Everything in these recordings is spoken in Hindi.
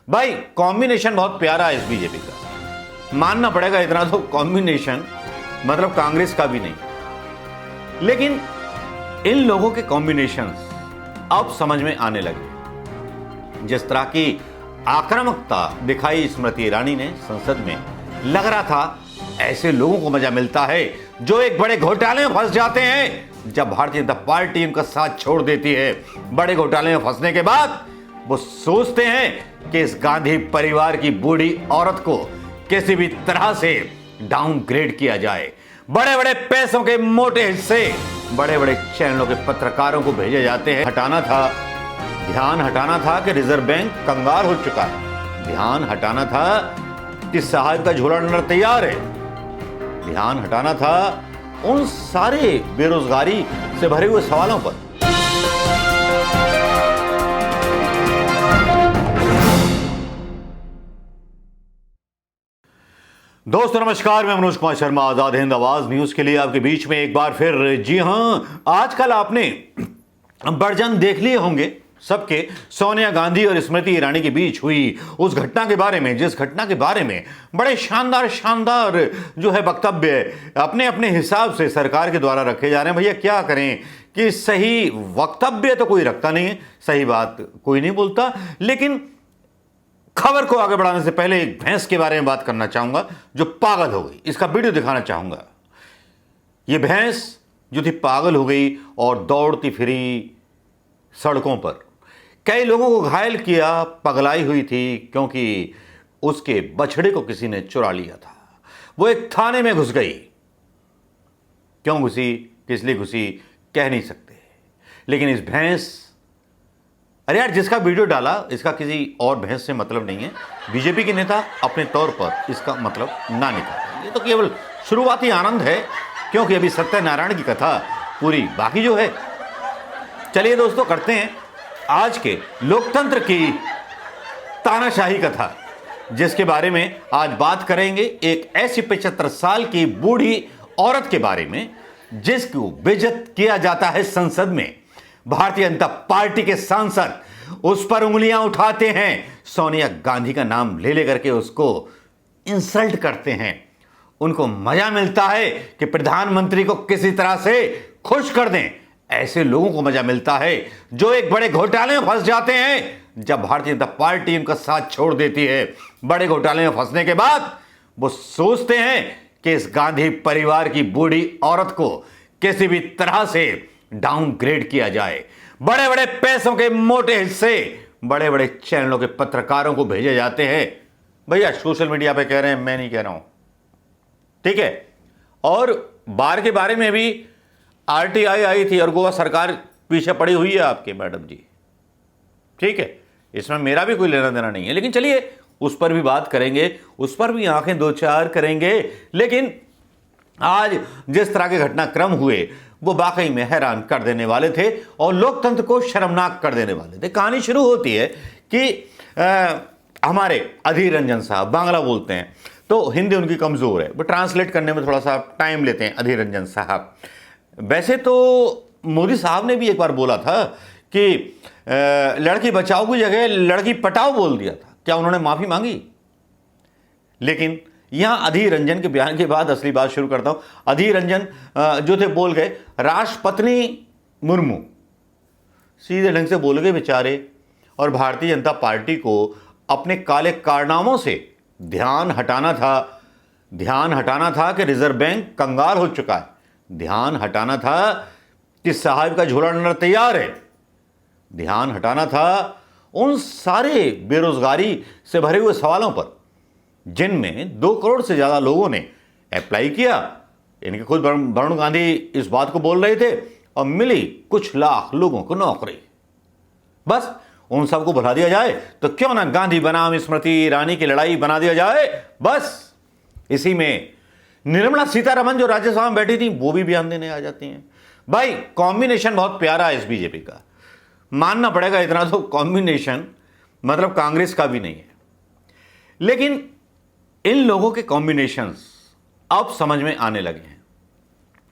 भाई कॉम्बिनेशन बहुत प्यारा है इस बीजेपी का, मानना पड़ेगा इतना तो, कॉम्बिनेशन मतलब कांग्रेस का भी नहीं। लेकिन इन लोगों के कॉम्बिनेशंस अब समझ में आने लगे। जिस तरह की आक्रामकता दिखाई स्मृति ईरानी ने संसद में, लग रहा था ऐसे लोगों को मजा मिलता है जो एक बड़े घोटाले में फंस जाते हैं। जब भारतीय जनता पार्टी उनका साथ छोड़ देती है, बड़े घोटाले में फंसने के बाद वो सोचते हैं कि इस गांधी परिवार की बूढ़ी औरत को किसी भी तरह से डाउनग्रेड किया जाए। बड़े बड़े पैसों के मोटे हिस्से बड़े बड़े चैनलों के पत्रकारों को भेजे जाते हैं। ध्यान हटाना था कि रिजर्व बैंक कंगाल हो चुका है। ध्यान हटाना था कि साहब का झोला डंडा तैयार है। ध्यान हटाना था उन सारे बेरोजगारी से भरे हुए सवालों पर। दोस्तों नमस्कार, मैं मनोज कुमार शर्मा, आजाद हिंद आवाज न्यूज के लिए आपके बीच में एक बार फिर। जी हां, आजकल आपने बर्जन देख लिए होंगे सबके, सोनिया गांधी और स्मृति ईरानी के बीच हुई उस घटना के बारे में, जिस घटना के बारे में बड़े शानदार जो है वक्तव्य अपने अपने हिसाब से सरकार के द्वारा रखे जा रहे हैं। भैया क्या करें कि सही वक्तव्य तो कोई रखता नहीं है, सही बात कोई नहीं बोलता। लेकिन खबर को आगे बढ़ाने से पहले एक भैंस के बारे में बात करना चाहूंगा जो पागल हो गई। इसका वीडियो दिखाना चाहूंगा। यह भैंस जो थी पागल हो गई और दौड़ती फिरी सड़कों पर, कई लोगों को घायल किया, पगलाई हुई थी क्योंकि उसके बछड़े को किसी ने चुरा लिया था। वो एक थाने में घुस गई। क्यों घुसी, किस लिए घुसी, कह नहीं सकते। लेकिन इस भैंस, अरे यार जिसका वीडियो डाला इसका किसी और भैंस से मतलब नहीं है। बीजेपी के नेता अपने तौर पर इसका मतलब ना निकालें। ये तो केवल शुरुआती आनंद है क्योंकि अभी सत्यनारायण की कथा पूरी बाकी जो है। चलिए दोस्तों करते हैं आज के लोकतंत्र की तानाशाही कथा, जिसके बारे में आज बात करेंगे। एक ऐसी 75 साल की बूढ़ी औरत के बारे में जिसको बेइज्जत किया जाता है संसद में। भारतीय जनता पार्टी के सांसद उस पर उंगलियां उठाते हैं, सोनिया गांधी का नाम ले लेकर के उसको इंसल्ट करते हैं। उनको मजा मिलता है कि प्रधानमंत्री को किसी तरह से खुश कर दें। ऐसे लोगों को मजा मिलता है जो एक बड़े घोटाले में फंस जाते हैं। जब भारतीय जनता पार्टी उनका साथ छोड़ देती है, बड़े घोटाले में फंसने के बाद वो सोचते हैं कि इस गांधी परिवार की बूढ़ी औरत को किसी भी तरह से डाउनग्रेड किया जाए। बड़े बड़े पैसों के मोटे हिस्से बड़े बड़े चैनलों के पत्रकारों को भेजे जाते हैं। भैया सोशल मीडिया पे कह रहे हैं, मैं नहीं कह रहा हूं, ठीक है। और बार के बारे में भी आरटीआई आई थी और गोवा सरकार पीछे पड़ी हुई है आपके मैडम जी, ठीक है। इसमें मेरा भी कोई लेना देना नहीं है, लेकिन चलिए उस पर भी बात करेंगे, उस पर भी आंखें दो चार करेंगे। लेकिन आज जिस तरह के घटनाक्रम हुए वो वाकई में हैरान कर देने वाले थे और लोकतंत्र को शर्मनाक कर देने वाले थे। कहानी शुरू होती है कि हमारे अधीर रंजन साहब बांग्ला बोलते हैं तो हिंदी उनकी कमजोर है, वो ट्रांसलेट करने में थोड़ा सा टाइम लेते हैं अधीर रंजन साहब। वैसे तो मोदी साहब ने भी एक बार बोला था कि लड़की बचाओ की जगह लड़की पटाओ बोल दिया था। क्या उन्होंने माफी मांगी? लेकिन यहां अधीर रंजन के बयान के बाद असली बात शुरू करता हूं। अधीर रंजन जो थे बोल गए, राष्ट्रपति मुर्मू सीधे ढंग से बोल गए बेचारे, और भारतीय जनता पार्टी को अपने काले कारनामों से ध्यान हटाना था कि रिजर्व बैंक कंगाल हो चुका है। ध्यान हटाना था कि साहब का झोला डंडा तैयार है। ध्यान हटाना था उन सारे बेरोजगारी से भरे हुए सवालों पर जिनमें 2 करोड़ से ज्यादा लोगों ने अप्लाई किया। इनके खुद वरुण गांधी इस बात को बोल रहे थे और मिली कुछ लाख लोगों को नौकरी। बस उन सबको भुला दिया जाए तो क्यों ना गांधी बनाम स्मृति ईरानी की लड़ाई बना दिया जाए। बस इसी में निर्मला सीतारमण जो राज्यसभा में बैठी थी वो भी बयान देने आ जाती हैं। भाई कॉम्बिनेशन बहुत प्यारा है इस बीजेपी का, मानना पड़ेगा इतना तो, कॉम्बिनेशन मतलब कांग्रेस का भी नहीं है। लेकिन इन लोगों के कॉम्बिनेशंस अब समझ में आने लगे हैं।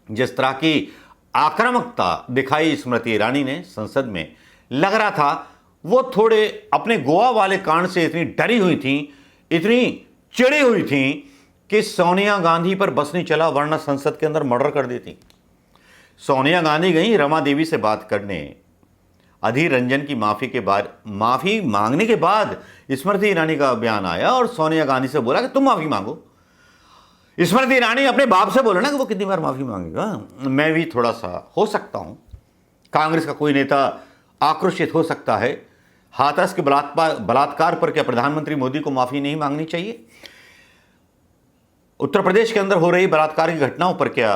जिस तरह की आक्रामकता दिखाई स्मृति ईरानी ने संसद में, लग रहा था वो थोड़े अपने गोवा वाले कांड से इतनी डरी हुई थी, इतनी चिड़ी हुई थी कि सोनिया गांधी पर बस नहीं चला, वरना संसद के अंदर मर्डर कर देती। सोनिया गांधी गई रमा देवी से बात करने। अधीर रंजन की माफी मांगने के बाद स्मृति ईरानी का बयान आया और सोनिया गांधी से बोला कि तुम माफी मांगो। स्मृति ईरानी अपने बाप से बोला ना कि वो कितनी बार माफी मांगेगा, मैं भी थोड़ा सा हो सकता हूं, कांग्रेस का कोई नेता आक्रोशित हो सकता है। हाथरस के बलात्कार पर क्या प्रधानमंत्री मोदी को माफी नहीं मांगनी चाहिए? उत्तर प्रदेश के अंदर हो रही बलात्कार की घटनाओं पर क्या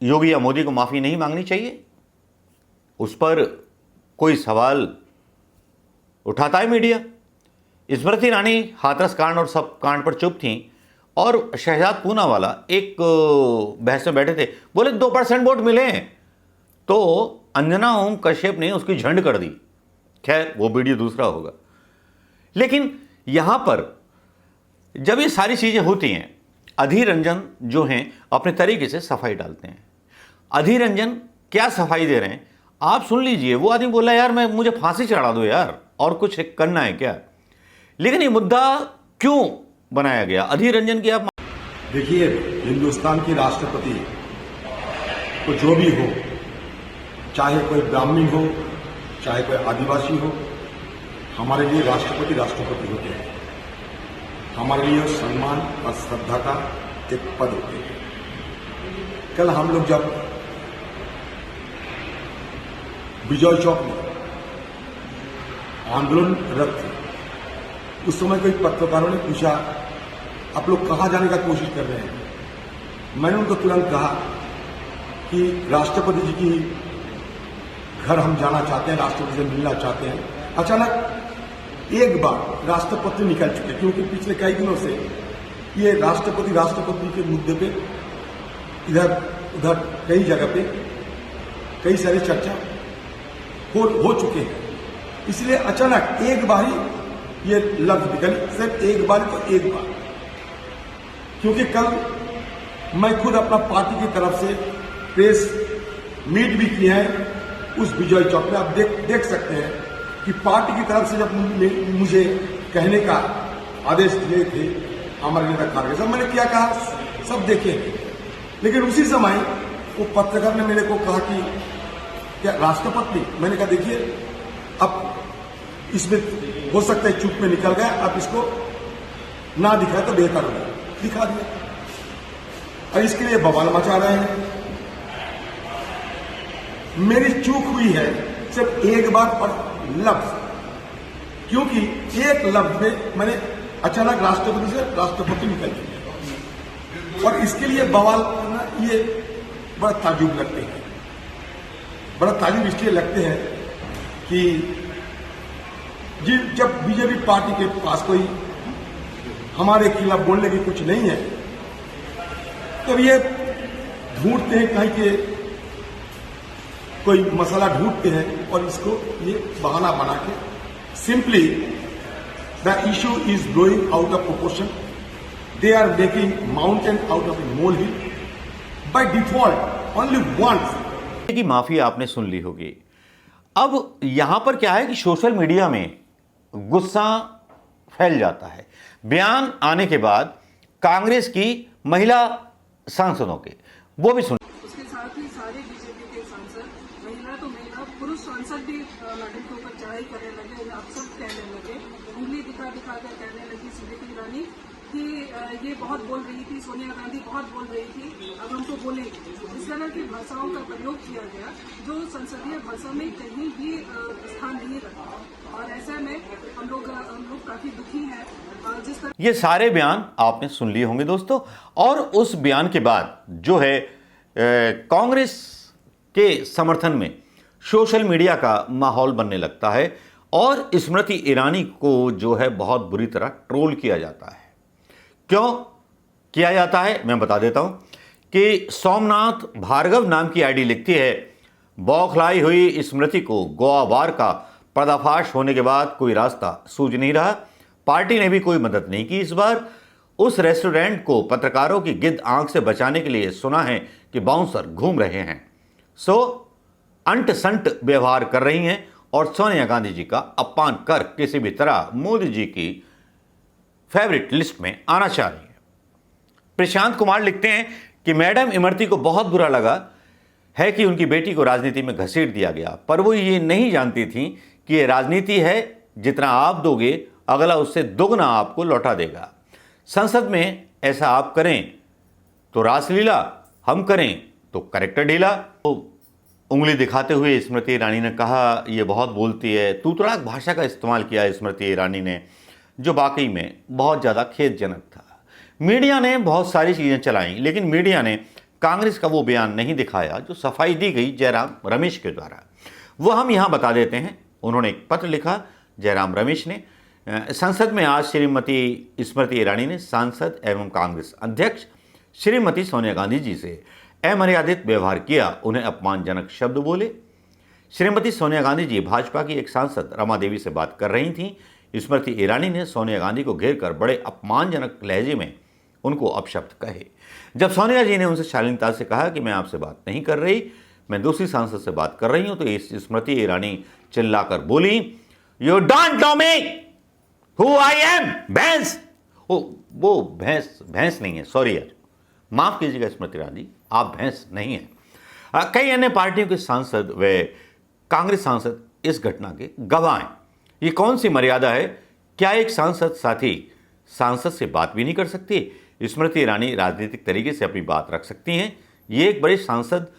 योगी या मोदी को माफी नहीं मांगनी चाहिए? उस पर कोई सवाल उठाता है मीडिया। स्मृति ईरानी हाथरस कांड और सब कांड पर चुप थी और शहजाद पूनावाला एक बहस में बैठे थे, बोले 2% वोट मिले, तो अंजना ओम कश्यप ने उसकी झंड कर दी। खैर वो वीडियो दूसरा होगा, लेकिन यहां पर जब ये सारी चीजें होती हैं, अधीर रंजन जो हैं अपने तरीके से सफाई डालते हैं। अधीर रंजन क्या सफाई दे रहे हैं आप सुन लीजिए। वो आदमी बोला यार मुझे फांसी चढ़ा दो यार, और कुछ करना है क्या? लेकिन ये मुद्दा क्यों बनाया गया? अधीर रंजन की आप देखिए, हिंदुस्तान की राष्ट्रपति को जो भी हो, चाहे कोई ब्राह्मण हो, चाहे कोई आदिवासी हो, हमारे लिए राष्ट्रपति होते हैं। हमारे लिए सम्मान और श्रद्धा का एक पद होते हैं। कल हम लोग जब विजय चौक में आंदोलनरत थे, उस समय कोई पत्रकारों ने पूछा आप लोग कहां जाने का कोशिश कर रहे हैं? मैंने उनको तुरंत कहा कि राष्ट्रपति जी की घर हम जाना चाहते हैं, राष्ट्रपति से मिलना चाहते हैं। अचानक एक बार राष्ट्रपति निकल चुके, क्योंकि पिछले कई दिनों से ये राष्ट्रपति के मुद्दे पे इधर उधर कई जगह पे कई सारी चर्चा हो चुके हैं। इसलिए अचानक एक बार ही ये लफ्ज निकली, सिर्फ एक बार तो एक बार, क्योंकि कल मैं खुद अपना पार्टी की तरफ से प्रेस मीट भी किया है उस विजय चौक में। आप देख सकते हैं कि पार्टी की तरफ से जब मुझे कहने का आदेश दिए थे हमारे नेता खारगे साहब, मैंने क्या कहा सब देखे। लेकिन उसी समय वो पत्रकार ने मेरे को कहा कि क्या राष्ट्रपति? मैंने कहा देखिए, अब इसमें हो सकता है चुप में निकल गया, आप इसको ना दिखाए तो बेहतर होगा। दिखा दिया और इसके लिए बवाल मचा रहे हैं। मेरी चूक हुई है सिर्फ एक बार पर लफ्ज, क्योंकि एक लफ्ज में मैंने अचानक राष्ट्रपति से राष्ट्रपति निकल गया, और इसके लिए बवाल करना ये बड़ा ताजुब लगते हैं। बड़ा ताजुब इसलिए लगते हैं कि जब बीजेपी पार्टी के पास कोई हमारे खिलाफ बोलने की कुछ नहीं है, तब ये ढूंढते हैं कहीं के कोई मसला ढूंढते हैं और इसको ये बहाना बना के simply the issue is blowing out of proportion, they are making mountain out of a mole hill by default only once. की माफी आपने सुन ली होगी। अब यहां पर क्या है कि सोशल मीडिया में गुस्सा फैल जाता है। बयान आने के बाद कांग्रेस की महिला सांसदों के, वो भी सुन। उसके साथ ही सारे बीजेपी के सांसद, महिला तो महिला, पुरुष सांसद भी मैडम के ऊपर चढ़ाई करने लगे। आप सब कहने लगे, उंगली दिखा कर कहने लगी स्मृति ईरानी कि ये बहुत बोल रही थी, सोनिया गांधी बहुत बोल रही थी, अब हमको बोलेगी। इस तरह की भाषाओं का प्रयोग किया गया जो संसदीय भाषा में कहीं भी स्थान नहीं रखा, और ऐसे में हम लोग काफी दुखी हैं। जिस तरह ये सारे बयान आपने सुन लिए होंगे दोस्तों, और उस बयान के बाद जो है कांग्रेस के समर्थन में सोशल मीडिया का माहौल बनने लगता है और स्मृति ईरानी को जो है बहुत बुरी तरह ट्रोल किया जाता है। क्यों किया जाता है मैं बता देता हूं कि सोमनाथ भार्गव नाम की आईडी लिखती है, बौखलाई हुई स्मृति को गोवा वार का पर्दाफाश होने के बाद कोई रास्ता सूझ नहीं रहा, पार्टी ने भी कोई मदद नहीं की। इस बार उस रेस्टोरेंट को पत्रकारों की गिद्ध आंख से बचाने के लिए सुना है कि बाउंसर घूम रहे हैं, सो अंट संट व्यवहार कर रही हैं और सोनिया गांधी जी का अपमान कर किसी भी तरह मोदी जी की फेवरेट लिस्ट में आना चाह रही है। प्रशांत कुमार लिखते हैं कि मैडम इमरती को बहुत बुरा लगा है कि उनकी बेटी को राजनीति में घसीट दिया गया, पर वो ये नहीं जानती थी कि ये राजनीति है, जितना आप दोगे अगला उससे दोगुना आपको लौटा देगा। संसद में ऐसा आप करें तो रासलीला, हम करें तो करेक्टर ढीला। तो उंगली दिखाते हुए स्मृति ईरानी ने कहा ये बहुत बोलती है, तूतड़ाक भाषा का इस्तेमाल किया स्मृति ईरानी ने, जो वाकई में बहुत ज़्यादा खेदजनक था। मीडिया ने बहुत सारी चीज़ें चलाई, लेकिन मीडिया ने कांग्रेस का वो बयान नहीं दिखाया जो सफाई दी गई जयराम रमेश के द्वारा। वो हम यहाँ बता देते हैं। उन्होंने एक पत्र लिखा, जयराम रमेश ने, संसद में आज श्रीमती स्मृति ईरानी ने सांसद एवं कांग्रेस अध्यक्ष श्रीमती सोनिया गांधी जी से अमर्यादित व्यवहार किया, उन्हें अपमानजनक शब्द बोले। श्रीमती सोनिया गांधी जी भाजपा की एक सांसद रमा देवी से बात कर रही थीं। स्मृति ईरानी ने सोनिया गांधी को घेर कर बड़े अपमानजनक लहजे में उनको अपशब्द कहे। जब सोनिया जी ने उनसे शालीनता से कहा कि मैं आपसे बात नहीं कर रही, मैं दूसरी सांसद से बात कर रही हूं, तो इस स्मृति ईरानी चिल्लाकर बोली, you don't know me who I am, भैंस। वो भैंस नहीं है, सॉरी यार, माफ कीजिएगा स्मृति ईरानी, आप भैंस नहीं हैं। कई अन्य पार्टियों के सांसद व कांग्रेस सांसद इस घटना के गवाह हैं। ये कौन सी मर्यादा है? क्या एक सांसद साथी सांसद से बात भी नहीं कर सकती? स्मृति ईरानी राजनीतिक तरीके से अपनी बात रख सकती हैं। ये एक बड़े सांसद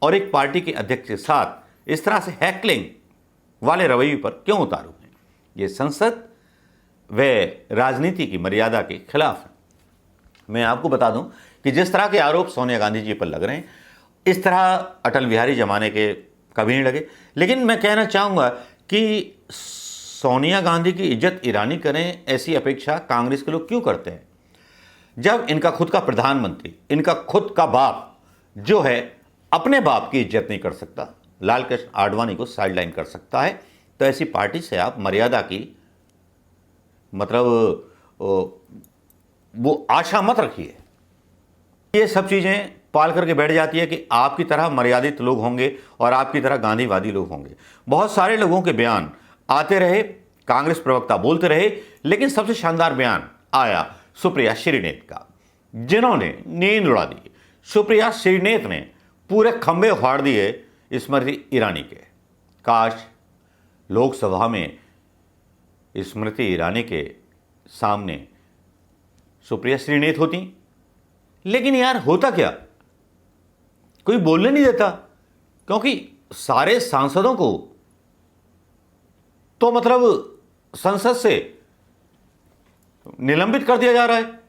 और एक पार्टी के अध्यक्ष के साथ इस तरह से हैकलिंग वाले रवैये पर क्यों उतारू हैं? ये संसद व राजनीति की मर्यादा के खिलाफ है। मैं आपको बता दूं कि जिस तरह के आरोप सोनिया गांधी जी पर लग रहे हैं, इस तरह अटल बिहारी जमाने के कभी नहीं लगे। लेकिन मैं कहना चाहूँगा कि सोनिया गांधी की इज्जत ईरानी करें, ऐसी अपेक्षा कांग्रेस के लोग क्यों करते हैं? जब इनका खुद का प्रधानमंत्री, इनका खुद का बाप जो है अपने बाप की इज्जत नहीं कर सकता, लाल कृष्ण आडवाणी को साइडलाइन कर सकता है, तो ऐसी पार्टी से आप मर्यादा की मतलब वो आशा मत रखिए। ये सब चीज़ें पाल करके बैठ जाती है कि आपकी तरह मर्यादित लोग होंगे और आपकी तरह गांधीवादी लोग होंगे। बहुत सारे लोगों के बयान आते रहे, कांग्रेस प्रवक्ता बोलते रहे, लेकिन सबसे शानदार बयान आया सुप्रिया श्रीनेत का, जिन्होंने नींद उड़ा दी। सुप्रिया श्रीनेत ने पूरे खंभे उखाड़ दिए स्मृति ईरानी के। काश लोकसभा में स्मृति ईरानी के सामने सुप्रिया श्रीनेत होती, लेकिन यार होता क्या, कोई बोलने नहीं देता, क्योंकि सारे सांसदों को तो मतलब संसद से निलंबित कर दिया जा रहा है।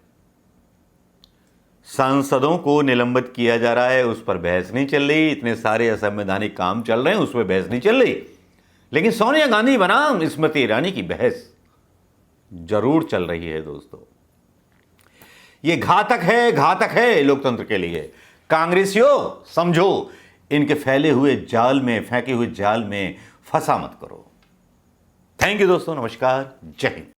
सांसदों को निलंबित किया जा रहा है, उस पर बहस नहीं चल रही। इतने सारे असंवैधानिक काम चल रहे हैं, उस पर बहस नहीं चल रही। लेकिन सोनिया गांधी बनाम स्मृति ईरानी की बहस जरूर चल रही है। दोस्तों, ये घातक है लोकतंत्र के लिए। कांग्रेसियों समझो, इनके फैले हुए जाल में, फेंके हुए जाल में फंसा मत करो। थैंक यू दोस्तों, नमस्कार, जय हिंद।